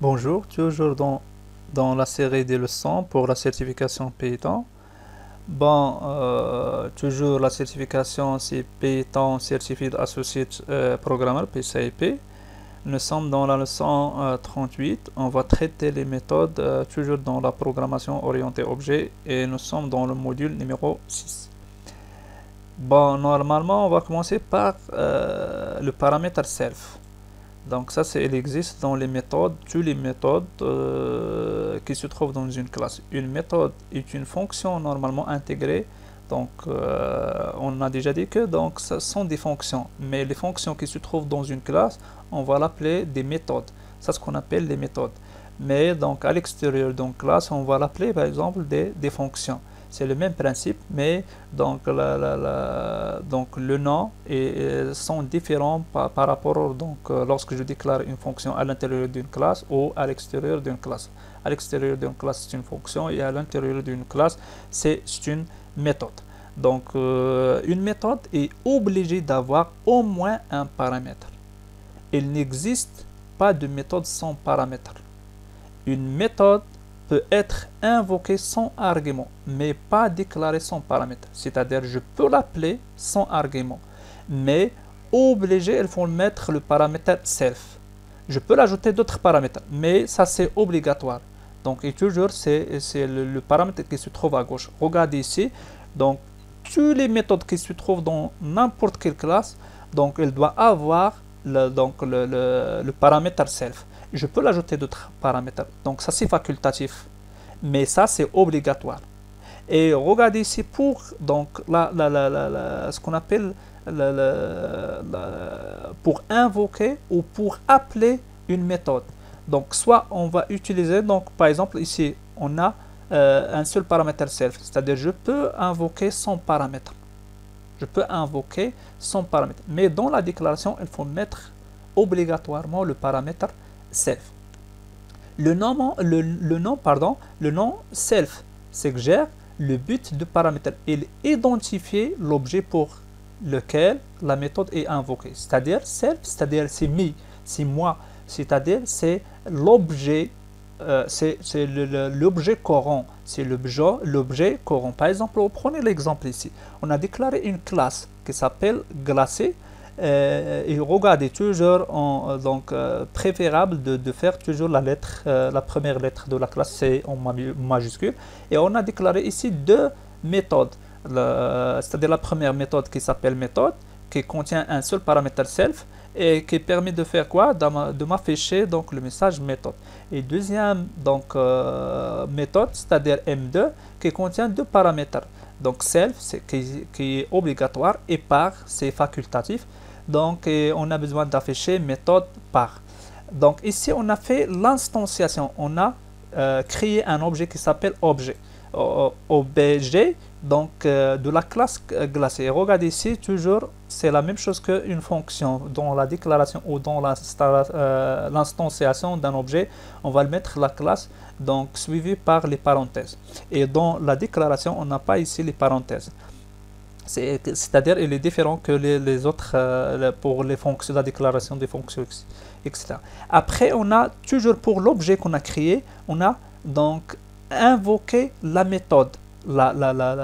Bonjour, toujours dans la série des leçons pour la certification Python. Toujours la certification c'est Python Certified Associate Programmer, PCAP. Nous sommes dans la leçon 38. On va traiter les méthodes toujours dans la programmation orientée objet et nous sommes dans le module numéro 6. Normalement, on va commencer par le paramètre self. Donc ça, il existe dans les méthodes, toutes les méthodes qui se trouvent dans une classe. Une méthode est une fonction normalement intégrée. Donc on a déjà dit que donc, ce sont des fonctions. Mais les fonctions qui se trouvent dans une classe, on va l'appeler des méthodes. C'est ce qu'on appelle des méthodes. Mais donc à l'extérieur d'une classe, on va l'appeler par exemple des fonctions. C'est le même principe, mais donc, le nom sont différents par rapport lorsque je déclare une fonction à l'intérieur d'une classe ou à l'extérieur d'une classe. À l'extérieur d'une classe, c'est une fonction et à l'intérieur d'une classe, c'est une méthode. Donc, une méthode est obligée d'avoir au moins un paramètre. Il n'existe pas de méthode sans paramètre. Une méthode peut être invoquée sans argument, mais pas déclarée sans paramètre. C'est-à-dire, je peux l'appeler sans argument, mais obligé, il faut mettre le paramètre self. Je peux l'ajouter d'autres paramètres, mais ça c'est obligatoire. Donc, et toujours, c'est le paramètre qui se trouve à gauche. Regardez ici, donc, toutes les méthodes qui se trouvent dans n'importe quelle classe, donc, il doit avoir le paramètre self. Je peux l'ajouter d'autres paramètres. Donc ça c'est facultatif, mais ça c'est obligatoire. Et regardez ici pour donc ce qu'on appelle pour invoquer ou pour appeler une méthode. Donc soit on va utiliser, donc par exemple ici on a un seul paramètre self, c'est-à-dire je peux invoquer son paramètre. Je peux invoquer son paramètre, mais dans la déclaration il faut mettre obligatoirement le paramètre self. Le nom self, c'est que gère le but du paramètre. Il identifie l'objet pour lequel la méthode est invoquée. C'est-à-dire self, c'est-à-dire c'est me, c'est moi. C'est-à-dire c'est l'objet, c'est l'objet courant. C'est l'objet courant. Par exemple, prenez l'exemple ici. On a déclaré une classe qui s'appelle glacé. Et regardez toujours préférable de faire toujours la première lettre de la classe, c'est en majuscule, et on a déclaré ici deux méthodes, c'est-à-dire la première méthode qui s'appelle méthode, qui contient un seul paramètre self et qui permet de faire quoi, de m'afficher donc le message méthode, et deuxième méthode, c'est-à-dire M2, qui contient deux paramètres, donc self qui est obligatoire et par c'est facultatif. Donc, on a besoin d'afficher méthode par. Donc, ici, on a fait l'instanciation. On a créé un objet qui s'appelle objet. Objet, donc, de la classe glacée. Regardez ici, toujours, c'est la même chose qu'une fonction. Dans la déclaration ou dans l'instanciation d'un objet, on va le mettre la classe, donc, suivie par les parenthèses. Et dans la déclaration, on n'a pas ici les parenthèses. C'est-à-dire il est différent que les autres pour les fonctions, la déclaration des fonctions, etc. Après, on a toujours pour l'objet qu'on a créé, on a donc invoqué la méthode.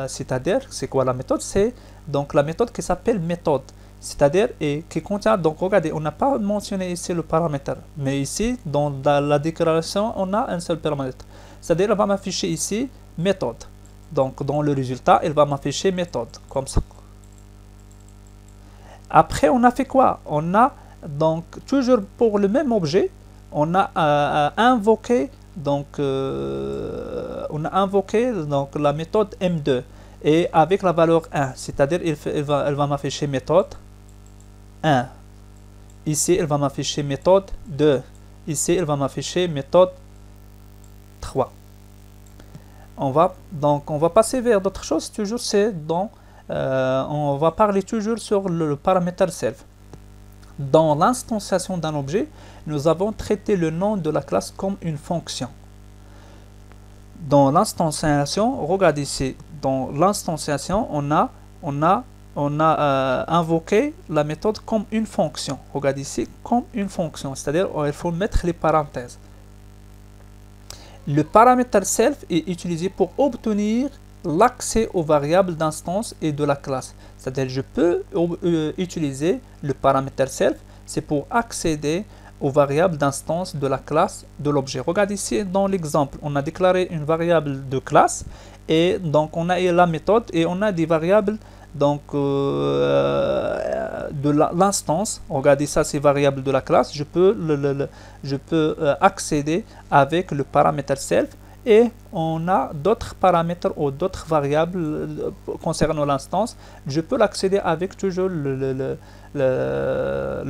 C'est-à-dire, c'est quoi la méthode? C'est donc la méthode qui s'appelle méthode. C'est-à-dire, et qui contient, donc regardez, on n'a pas mentionné ici le paramètre, mais ici, dans la déclaration, on a un seul paramètre. C'est-à-dire, on va m'afficher ici méthode. Donc, dans le résultat, il va m'afficher méthode, comme ça. Après, on a fait quoi? On a, donc, toujours pour le même objet, on a invoqué, donc, la méthode M2, et avec la valeur 1, c'est-à-dire, elle va m'afficher méthode 1. Ici, elle va m'afficher méthode 2. Ici, elle va m'afficher méthode 3. On va passer vers d'autres choses. Toujours on va parler toujours sur le paramètre self. Dans l'instanciation d'un objet, nous avons traité le nom de la classe comme une fonction. dans l'instanciation, regarde ici, dans l'instanciation, on a invoqué la méthode comme une fonction. Regarde ici, comme une fonction, c'est-à-dire il faut mettre les parenthèses. Le paramètre self est utilisé pour obtenir l'accès aux variables d'instance et de la classe. C'est-à-dire je peux utiliser le paramètre self, c'est pour accéder aux variables d'instance de la classe de l'objet. Regarde ici dans l'exemple, on a déclaré une variable de classe et donc on a la méthode et on a des variables donc de l'instance. Regardez ça, c'est variable de la classe. Je peux accéder avec le paramètre self et on a d'autres paramètres ou d'autres variables concernant l'instance. Je peux l'accéder avec toujours le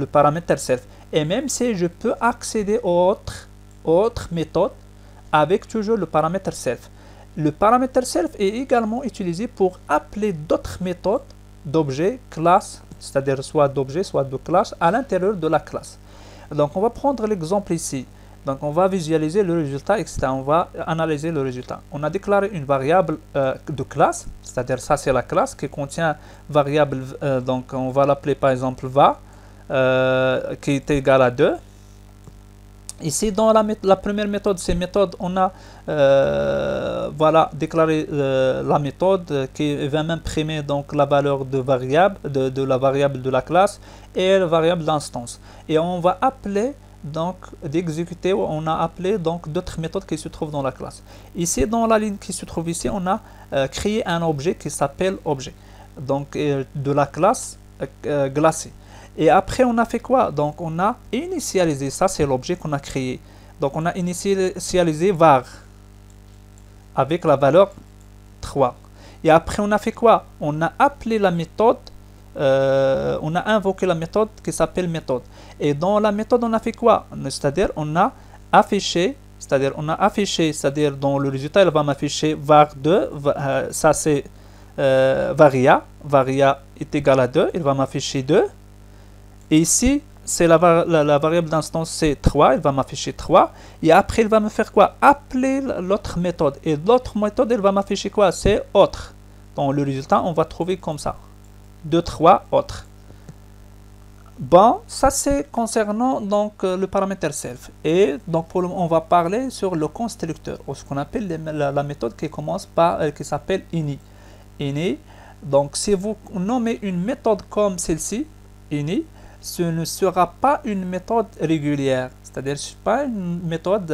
paramètre self. Et même si je peux accéder aux autres méthodes avec toujours le paramètre self. Le paramètre self est également utilisé pour appeler d'autres méthodes d'objets, classes, c'est-à-dire soit d'objets, soit de classes, à l'intérieur de la classe. Donc on va prendre l'exemple ici. Donc on va visualiser le résultat, etc. On va analyser le résultat. On a déclaré une variable de classe, c'est-à-dire ça c'est la classe qui contient variable, donc on va l'appeler par exemple va, qui est égal à 2. Ici dans la première méthode, ces méthodes, on a voilà, déclaré la méthode qui va m'imprimer donc la valeur de variable, de la variable de la classe et la variable d'instance. Et on va appeler donc d'exécuter, on a appelé donc d'autres méthodes qui se trouvent dans la classe. Ici dans la ligne qui se trouve ici, on a créé un objet qui s'appelle objet, donc de la classe glacée. Et après on a fait quoi? Donc on a initialisé, ça c'est l'objet qu'on a créé, donc on a initialisé var avec la valeur 3. Et après on a fait quoi? On a appelé la méthode, on a invoqué la méthode qui s'appelle méthode. Et dans la méthode, on a fait quoi? C'est-à-dire, on a affiché, c'est-à-dire dans le résultat, il va m'afficher var2, ça c'est varia est égal à 2, il va m'afficher 2. Et ici, c'est la variable d'instance, c'est 3, il va m'afficher 3. Et après, il va me faire quoi? Appeler l'autre méthode. Et l'autre méthode, il va m'afficher quoi? C'est autre. Dans le résultat, on va trouver comme ça. 2, 3, autre. Bon, ça c'est concernant donc le paramètre self. Et donc on va parler sur le constructeur, ou ce qu'on appelle la méthode qui commence par, qui s'appelle ini. Ini. Donc si vous nommez une méthode comme celle-ci, ini, ce ne sera pas une méthode régulière. C'est-à-dire ce n'est pas une méthode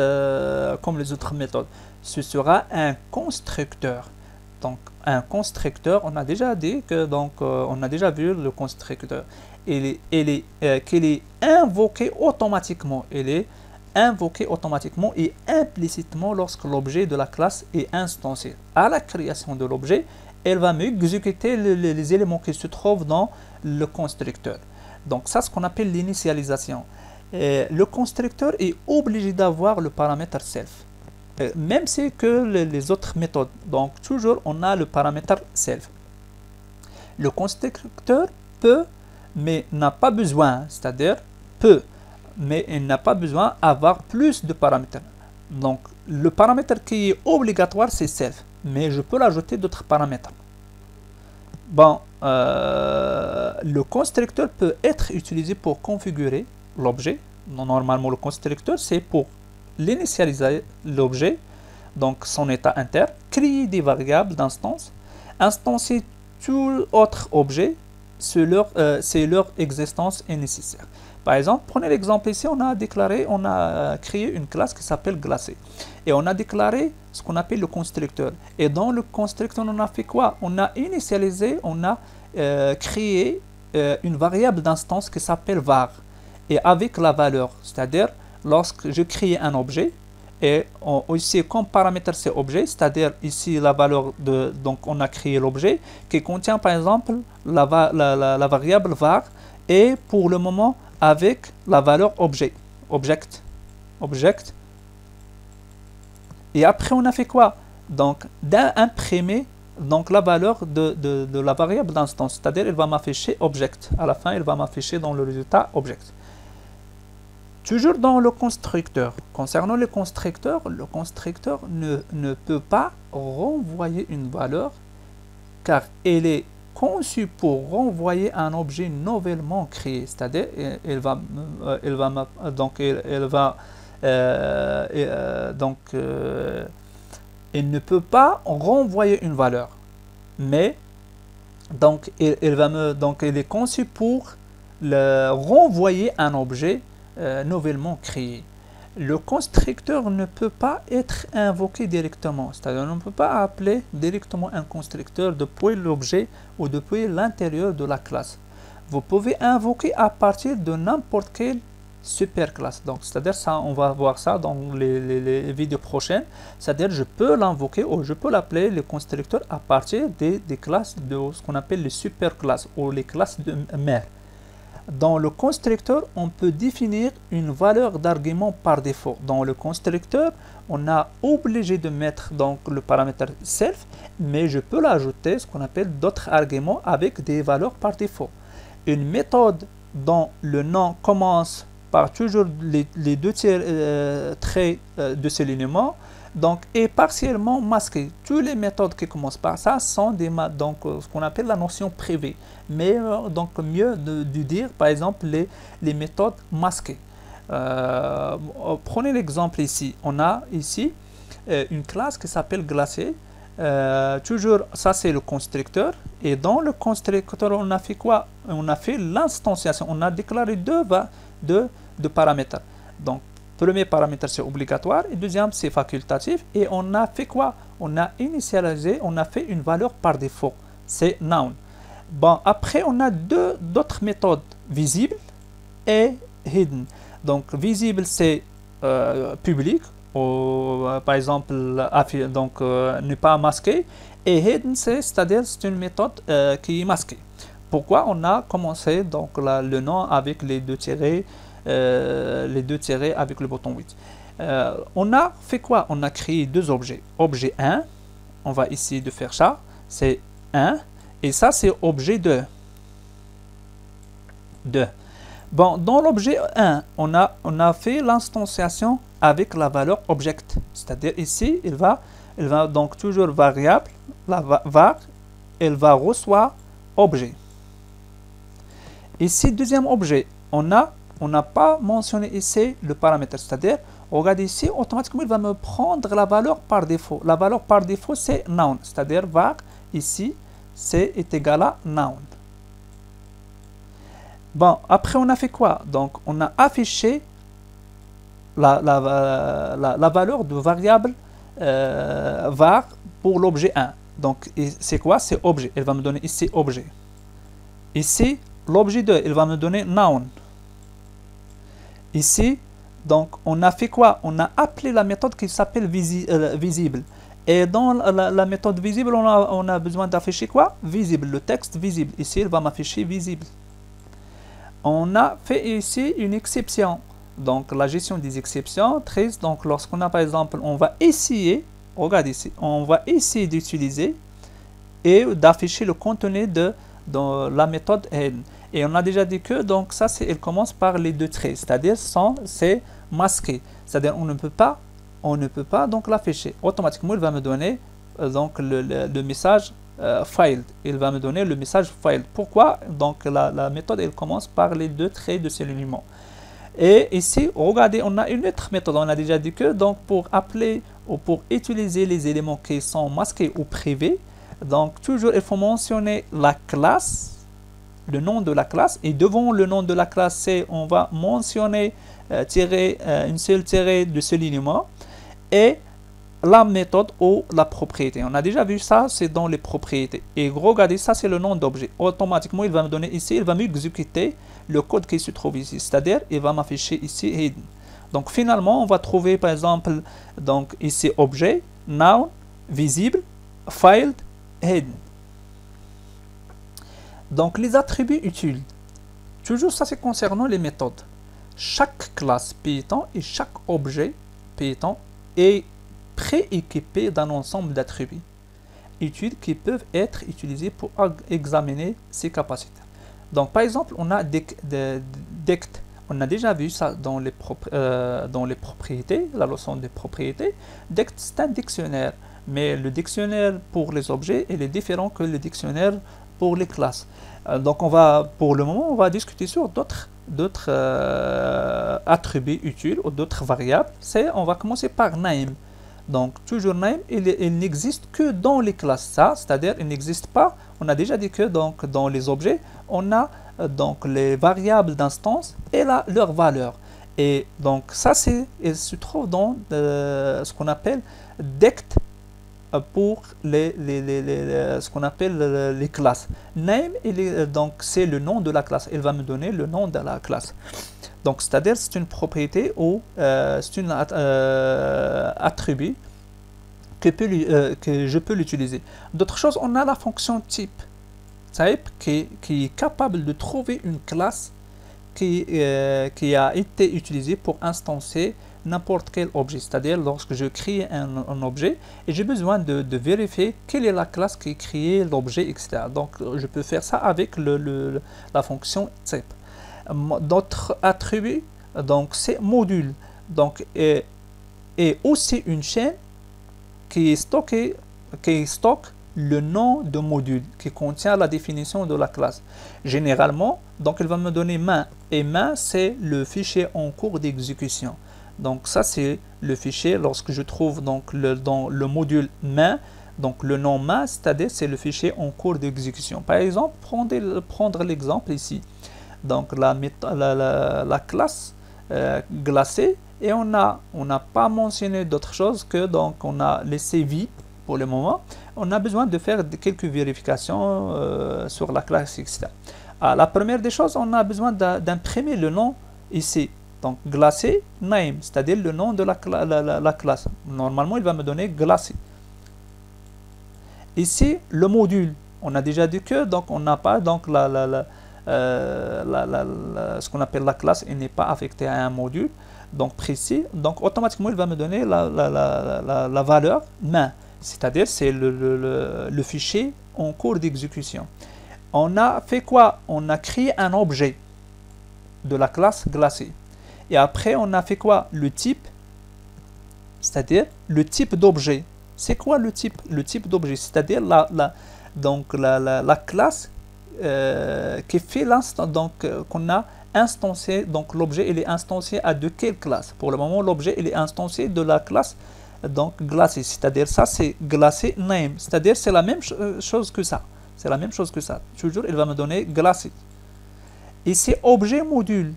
comme les autres méthodes. Ce sera un constructeur. Donc un constructeur, on a déjà dit que donc on a déjà vu le constructeur. Qu'il est invoqué automatiquement. Il est invoqué automatiquement et implicitement lorsque l'objet de la classe est instancié. À la création de l'objet, elle va m'exécuter les éléments qui se trouvent dans le constructeur. Donc ça, c'est ce qu'on appelle l'initialisation. Le constructeur est obligé d'avoir le paramètre self. Même si que les autres méthodes. Donc toujours, on a le paramètre self. Le constructeur peut mais n'a pas besoin, c'est-à-dire peut, mais il n'a pas besoin d'avoir plus de paramètres. Donc, le paramètre qui est obligatoire, c'est self, mais je peux l'ajouter d'autres paramètres. Bon, le constructeur peut être utilisé pour configurer l'objet. Normalement, le constructeur, c'est pour l'initialiser l'objet, donc son état interne, créer des variables d'instance, instancier tout autre objet, c'est leur existence est nécessaire. Par exemple, prenez l'exemple ici, on a créé une classe qui s'appelle glacé. Et on a déclaré ce qu'on appelle le constructeur. Et dans le constructeur, on a fait quoi? On a initialisé, on a créé une variable d'instance qui s'appelle var. Et avec la valeur, c'est-à-dire lorsque je crée un objet, et ici comme paramètre c'est objet, c'est-à-dire ici la valeur de, donc on a créé l'objet qui contient par exemple la variable var et pour le moment avec la valeur object. Et après on a fait quoi? Donc d'imprimer donc la valeur de la variable d'instance, c'est-à-dire il va m'afficher object. À la fin il va m'afficher dans le résultat object. Toujours dans le constructeur, concernant le constructeur ne peut pas renvoyer une valeur car elle est conçue pour renvoyer un objet nouvellement créé, c'est-à-dire elle va elle ne peut pas renvoyer une valeur, mais donc elle est conçue pour renvoyer un objet nouvellement créé. Le constructeur ne peut pas être invoqué directement, c'est-à-dire on ne peut pas appeler directement un constructeur depuis l'objet ou depuis l'intérieur de la classe. Vous pouvez invoquer à partir de n'importe quelle superclasse. Donc, c'est-à-dire ça, on va voir ça dans les vidéos prochaines. C'est-à-dire je peux l'invoquer ou je peux l'appeler le constructeur à partir des classes de ce qu'on appelle les superclasses ou les classes de mère. Dans le constructeur, on peut définir une valeur d'argument par défaut. Dans le constructeur, on a obligé de mettre donc le paramètre self, mais je peux l'ajouter ce qu'on appelle d'autres arguments avec des valeurs par défaut. Une méthode dont le nom commence par toujours les deux traits de ce élément, donc est partiellement masquée. Toutes les méthodes qui commencent par ça sont donc ce qu'on appelle la notion privée. Mais donc mieux de dire par exemple les méthodes masquées. Prenez l'exemple ici. On a ici une classe qui s'appelle glacier. Toujours ça c'est le constructeur, et dans le constructeur on a fait quoi? On a fait l'instanciation, on a déclaré deux paramètres. Donc premier paramètre c'est obligatoire et deuxième c'est facultatif, et on a fait quoi? On a initialisé, on a fait une valeur par défaut, c'est noun. Bon, après on a d'autres méthodes, visible et hidden. Donc visible c'est public, ou par exemple donc ne pas masquer, et hidden c'est-à-dire c'est une méthode qui est masquée. Pourquoi on a commencé donc le nom avec les deux tirés avec le bouton 8. On a fait quoi? On a créé deux objets. Objet 1, on va essayer de faire ça, c'est 1, et ça c'est objet 2. Bon, dans l'objet 1, on a fait l'instanciation avec la valeur object, c'est-à-dire ici, il va donc toujours variable, la var, elle va recevoir objet. Ici, deuxième objet, on n'a pas mentionné ici le paramètre, c'est-à-dire, regardez ici, automatiquement, il va me prendre la valeur par défaut. La valeur par défaut, c'est noun, c'est-à-dire var, ici, est égal à noun. Bon, après, on a fait quoi? Donc, on a affiché la valeur de variable var pour l'objet 1. Donc, c'est quoi? C'est objet. Elle va me donner ici objet. Ici, l'objet 2, il va me donner noun. Ici, donc, on a fait quoi? On a appelé la méthode qui s'appelle visible. Et dans la méthode visible, on a besoin d'afficher quoi? Visible, le texte visible. Ici, il va m'afficher visible. On a fait ici une exception. Donc, la gestion des exceptions, 13. Donc, lorsqu'on a par exemple, on va essayer, regardez ici, on va essayer d'utiliser et d'afficher le contenu de la méthode hidden. Et on a déjà dit que donc ça, elle commence par les deux traits, c'est-à-dire c'est masqué. C'est-à-dire on ne peut pas donc l'afficher. Automatiquement, il va me donner donc le message filed. Il va me donner le message filed. Pourquoi? Donc la méthode, elle commence par les deux traits de cet élément. Et ici, regardez, on a une autre méthode. On a déjà dit que donc pour appeler ou pour utiliser les éléments qui sont masqués ou privés, donc toujours il faut mentionner la classe, le nom de la classe, et devant le nom de la classe, on va mentionner une seule tirée de ce élément, et la méthode ou la propriété. On a déjà vu ça, c'est dans les propriétés. Et regardez, ça c'est le nom d'objet. Automatiquement, il va me donner ici, il va m'exécuter le code qui se trouve ici. C'est-à-dire, il va m'afficher ici hidden. Donc finalement, on va trouver par exemple, donc ici objet, noun, visible, filed, hidden. Donc les attributs utiles. Toujours ça c'est concernant les méthodes. Chaque classe Python et chaque objet Python est prééquipé d'un ensemble d'attributs utiles qui peuvent être utilisés pour examiner ses capacités. Donc par exemple, on a dect On a déjà vu ça dans les propriétés, la leçon des propriétés. Dect, c'est un dictionnaire, mais le dictionnaire pour les objets, il est différent que le dictionnaire pour les classes. Donc pour le moment, on va discuter sur d'autres attributs utiles ou d'autres variables. On va commencer par name. Donc toujours name, il n'existe que dans les classes. Ça, c'est-à-dire il n'existe pas. On a déjà dit que donc dans les objets, on a donc les variables d'instance et leur valeur. Et donc ça, il se trouve dans ce qu'on appelle dect pour ce qu'on appelle les classes. Name, donc c'est le nom de la classe. Il va me donner le nom de la classe. Donc c'est-à-dire c'est une propriété ou c'est un attribut que je peux l'utiliser. D'autres choses, on a la fonction type. Type qui est capable de trouver une classe qui a été utilisée pour instancier n'importe quel objet. C'est-à-dire lorsque je crée un objet et j'ai besoin de vérifier quelle est la classe qui a créé l'objet, etc. Donc je peux faire ça avec la fonction type. D'autres attributs, donc c'est module. Donc et aussi une chaîne qui stocke le nom de module qui contient la définition de la classe. Généralement, donc il va me donner main, et main c'est le fichier en cours d'exécution. Donc ça c'est le fichier lorsque je trouve donc dans le module main, donc le nom main, c'est-à-dire c'est le fichier en cours d'exécution. Par exemple, prendre l'exemple ici. Donc la classe glacée, et on n'a pas mentionné d'autre chose que donc on a laissé vide pour le moment. On a besoin de faire quelques vérifications sur la classe, etc. La première des choses, on a besoin d'imprimer le nom ici. Donc glacé name, c'est-à-dire le nom de la classe. Normalement, il va me donner glacé. Ici, le module. On a déjà dit que donc on n'a pas donc ce qu'on appelle la classe, il n'est pas affecté à un module donc précis. Donc automatiquement, il va me donner la valeur main. C'est-à-dire c'est le fichier en cours d'exécution. On a fait quoi? On a créé un objet de la classe glacée. Et après, on a fait quoi? Le type, c'est-à-dire le type d'objet. C'est quoi le type? Le type d'objet, c'est-à-dire la classe qui fait l'instant, donc qu'on a instancié. Donc l'objet, il est instancié à de quelle classe? Pour le moment, l'objet, il est instancié de la classe donc glacé, c'est-à-dire ça c'est glacé name, c'est-à-dire c'est la même chose que ça, c'est la même chose que ça, toujours il va me donner glacé. Ici objet module,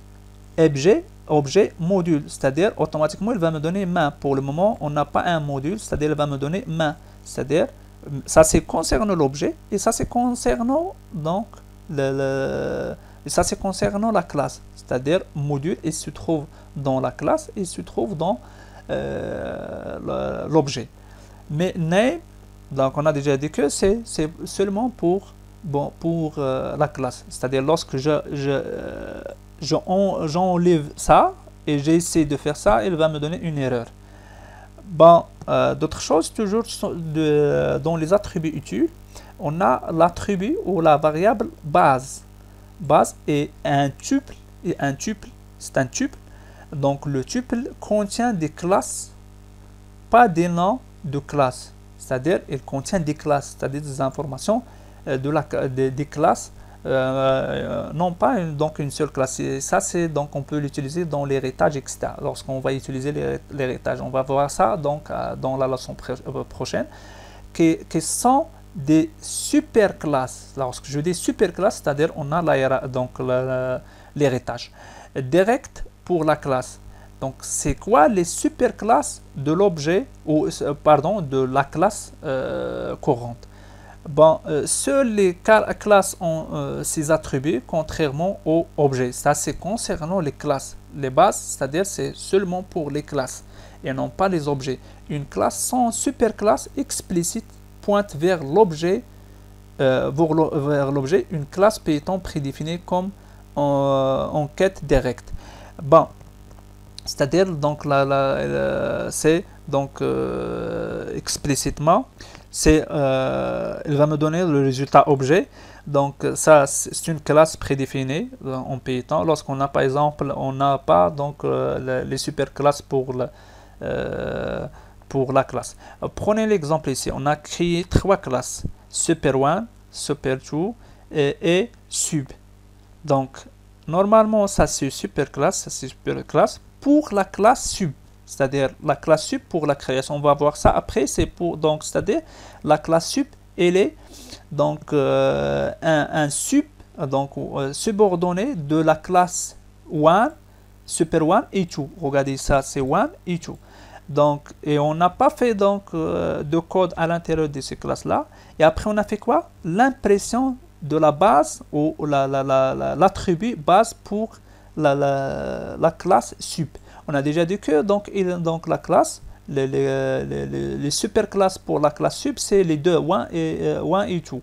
objet module, c'est-à-dire automatiquement il va me donner main. Pour le moment on n'a pas un module, c'est-à-dire il va me donner main, c'est-à-dire ça c'est concernant l'objet et ça c'est concernant donc ça c'est concernant la classe, c'est-à-dire module il se trouve dans la classe et il se trouve dans l'objet. Mais name, donc on a déjà dit que c'est seulement pour la classe, c'est-à-dire lorsque j'enlève ça et j'essaie de faire ça, il va me donner une erreur. D'autres choses, toujours dans les attributs utiles, on a l'attribut ou la variable base. Base est un tuple, c'est un tuple. Donc le tuple contient des classes, pas des noms de classes. C'est-à-dire il contient des classes, c'est-à-dire des informations des classes, non pas donc une seule classe. Et ça c'est donc on peut l'utiliser dans l'héritage, etc. Lorsqu'on va utiliser l'héritage, on va voir ça donc dans la leçon prochaine, qui sont des super classes. Lorsque je dis super classe, c'est-à-dire on a donc l'héritage direct pour la classe. Donc c'est quoi les super classes de l'objet ou pardon de la classe courante? Seules les classes ont ces attributs contrairement aux objets. Ça c'est concernant les classes. Les bases, c'est-à-dire c'est seulement pour les classes et non pas les objets. Une classe sans super classe explicite pointe vers l'objet, une classe peut être prédéfinie comme en quête directe. C'est-à-dire donc c'est donc explicitement il va me donner le résultat objet. Donc ça, c'est une classe prédéfinie en Python. Lorsqu'on a par exemple, on n'a pas donc les superclasses pour la classe. Prenez l'exemple ici. On a créé trois classes: super1, super2 et sub. Donc normalement, ça c'est superclasse, ça c'est superclasse pour la classe sub. C'est-à-dire la classe sub pour la création. On va voir ça après. C'est pour donc c'est-à-dire la classe sub, elle est donc un sub donc subordonné de la classe 1, super1 et 2. Regardez ça, c'est 1 et 2. Donc et on n'a pas fait donc de code à l'intérieur de ces classes là. Et après on a fait quoi? L'impression de la base ou l'attribut base pour la classe sub. On a déjà dit que donc la classe, les superclasses pour la classe sub, c'est les deux, 1 et 2.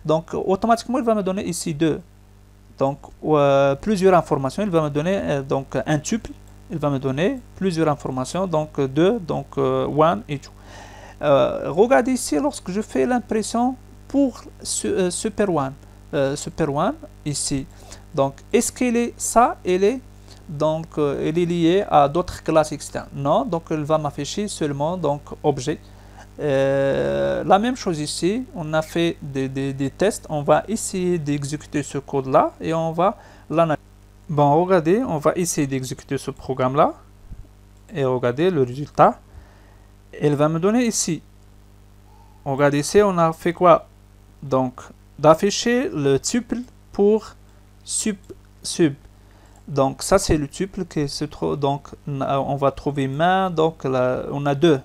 Donc automatiquement, il va me donner ici deux. Donc plusieurs informations. Il va me donner donc un tuple. Il va me donner plusieurs informations. Donc 2, donc 1 et 2. Regardez ici, lorsque je fais l'impression pour super1, ici. Donc est-ce qu'elle est ça? Elle est donc elle est liée à d'autres classes externes? Non, donc elle va m'afficher seulement donc objet. La même chose ici, on a fait des tests. On va essayer d'exécuter ce code là et on va l'analyser. Bon, regardez, on va essayer d'exécuter ce programme là et regardez le résultat. Elle va me donner ici, regardez ici, on a fait quoi? Donc d'afficher le tuple pour sub. Donc ça c'est le tuple qui se trouve, donc on va trouver main, donc là, on a deux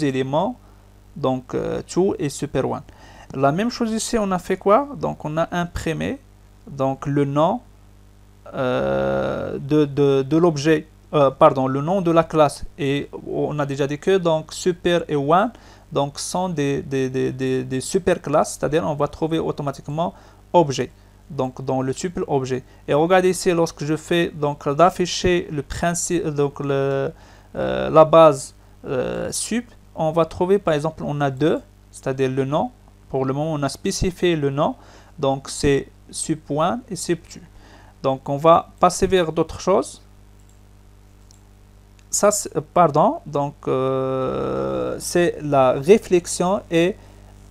éléments, donc 2 et super1. La même chose ici, on a fait quoi? Donc on a imprimé donc le nom de l'objet, pardon, le nom de la classe, et on a déjà dit que donc super et 1 donc sont des super classes, c'est-à-dire on va trouver automatiquement objet, donc dans le tuple objet. Et regardez ici, lorsque je fais donc d'afficher le principe, donc la base sub, on va trouver par exemple on a deux, c'est-à-dire le nom. Pour le moment on a spécifié le nom, donc c'est sub1 et sub2. Donc on va passer vers d'autres choses. Ça, pardon, donc c'est la réflexion et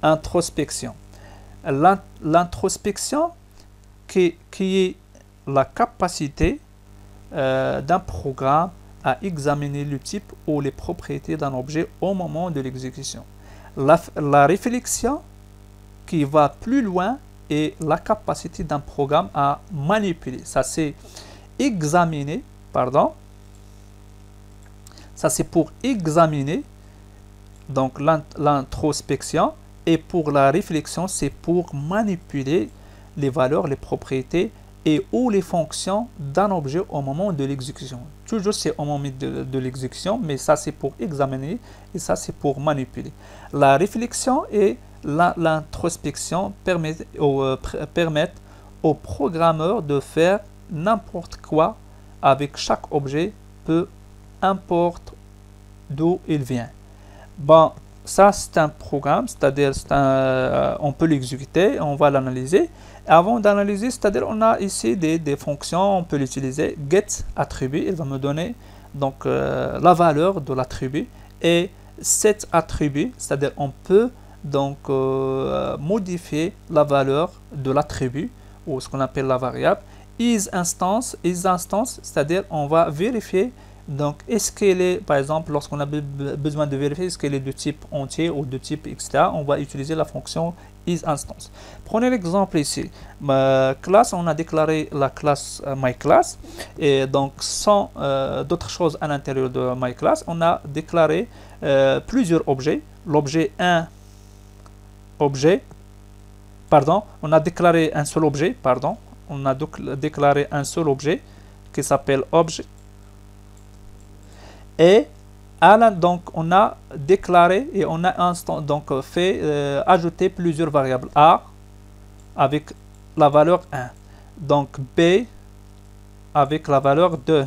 introspection. L'introspection qui est la capacité d'un programme à examiner le type ou les propriétés d'un objet au moment de l'exécution. La réflexion qui va plus loin est la capacité d'un programme à manipuler. Ça c'est examiner, pardon. Ça c'est pour examiner, donc l'introspection, et pour la réflexion c'est pour manipuler les valeurs, les propriétés et ou les fonctions d'un objet au moment de l'exécution. Toujours c'est au moment de l'exécution, mais ça c'est pour examiner et ça c'est pour manipuler. La réflexion et l'introspection permettent aux programmeurs de faire n'importe quoi avec chaque objet, peu importe d'où il vient. Bon, ça c'est un programme, c'est-à-dire on peut l'exécuter, on va l'analyser. Avant d'analyser, c'est-à-dire on a ici des fonctions, on peut l'utiliser. Get attribut, il va me donner donc la valeur de l'attribut, et set attribut, c'est-à-dire on peut donc modifier la valeur de l'attribut ou ce qu'on appelle la variable. Instance, c'est-à-dire on va vérifier donc est-ce qu'elle est, par exemple, lorsqu'on a besoin de vérifier est-ce qu'elle est de type entier ou de type etc., on va utiliser la fonction isInstance. Prenez l'exemple ici, ma classe, on a déclaré la classe myClass, et donc sans d'autres choses à l'intérieur de myClass, on a déclaré plusieurs objets. L'objet 1 objet, pardon, on a déclaré un seul objet, pardon, on a déclaré un seul objet qui s'appelle objet, et donc on a déclaré et on a donc fait ajouter plusieurs variables: a avec la valeur 1, donc b avec la valeur 2,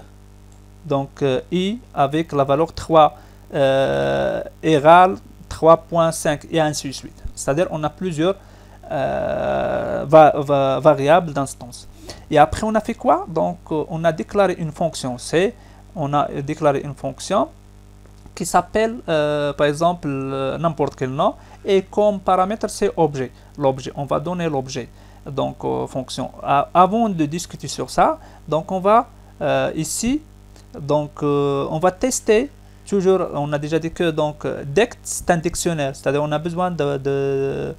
donc i avec la valeur 3, égale 3.5 et ainsi de suite. C'est-à-dire on a plusieurs variables d'instance. Et après on a fait quoi? Donc on a déclaré une fonction C, on a déclaré une fonction qui s'appelle par exemple n'importe quel nom, et comme paramètre c'est objet. L'objet, on va donner l'objet, donc fonction. Avant de discuter sur ça, donc on va ici, donc on va tester toujours. On a déjà dit que donc DECT c'est un dictionnaire, c'est-à-dire on a besoin de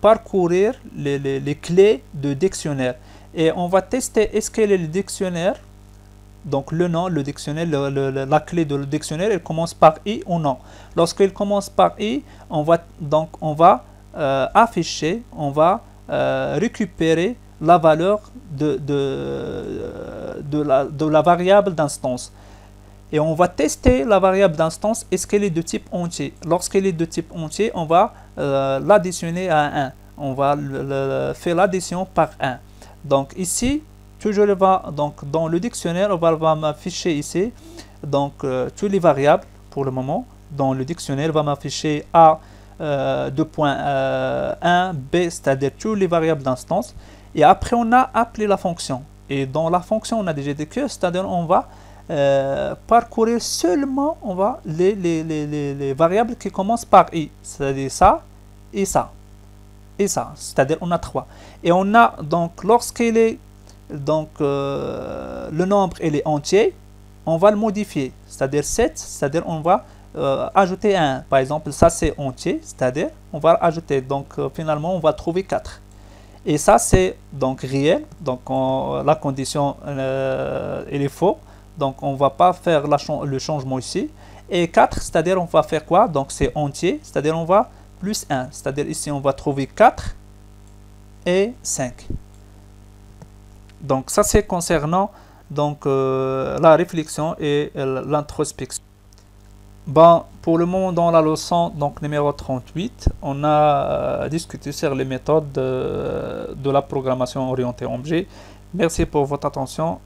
parcourir les clés de dictionnaire, et on va tester est-ce que le dictionnaire, donc le nom, le dictionnaire, la clé de le dictionnaire, elle commence par I ou non. Lorsqu'elle commence par I, on va afficher, on va récupérer la valeur de la variable d'instance. Et on va tester la variable d'instance, est-ce qu'elle est de type entier. Lorsqu'elle est de type entier, on va l'additionner à 1. On va faire l'addition par 1. Donc ici, toujours donc dans le dictionnaire, on va m'afficher ici donc toutes les variables pour le moment. Dans le dictionnaire, on va m'afficher A 2.1, B, c'est-à-dire toutes les variables d'instance. Et après, on a appelé la fonction. Et dans la fonction, on a déjà dit que, c'est-à-dire on va parcourir seulement les variables qui commencent par I, c'est-à-dire ça et ça et ça, c'est-à-dire on a 3. Et on a donc lorsqu'il est donc le nombre il est entier, on va le modifier, c'est-à-dire 7, c'est-à-dire on va ajouter 1. Par exemple, ça c'est entier, c'est-à-dire on va ajouter, donc finalement on va trouver 4. Et ça c'est donc réel, donc la condition elle est faux, donc on va pas faire le changement ici. Et 4, c'est-à-dire on va faire quoi? Donc c'est entier, c'est-à-dire on va plus 1, c'est-à-dire ici on va trouver 4 et 5. Donc ça c'est concernant donc la réflexion et l'introspection. Bon, pour le moment dans la leçon donc numéro 38, on a discuté sur les méthodes de la programmation orientée objet. Merci pour votre attention.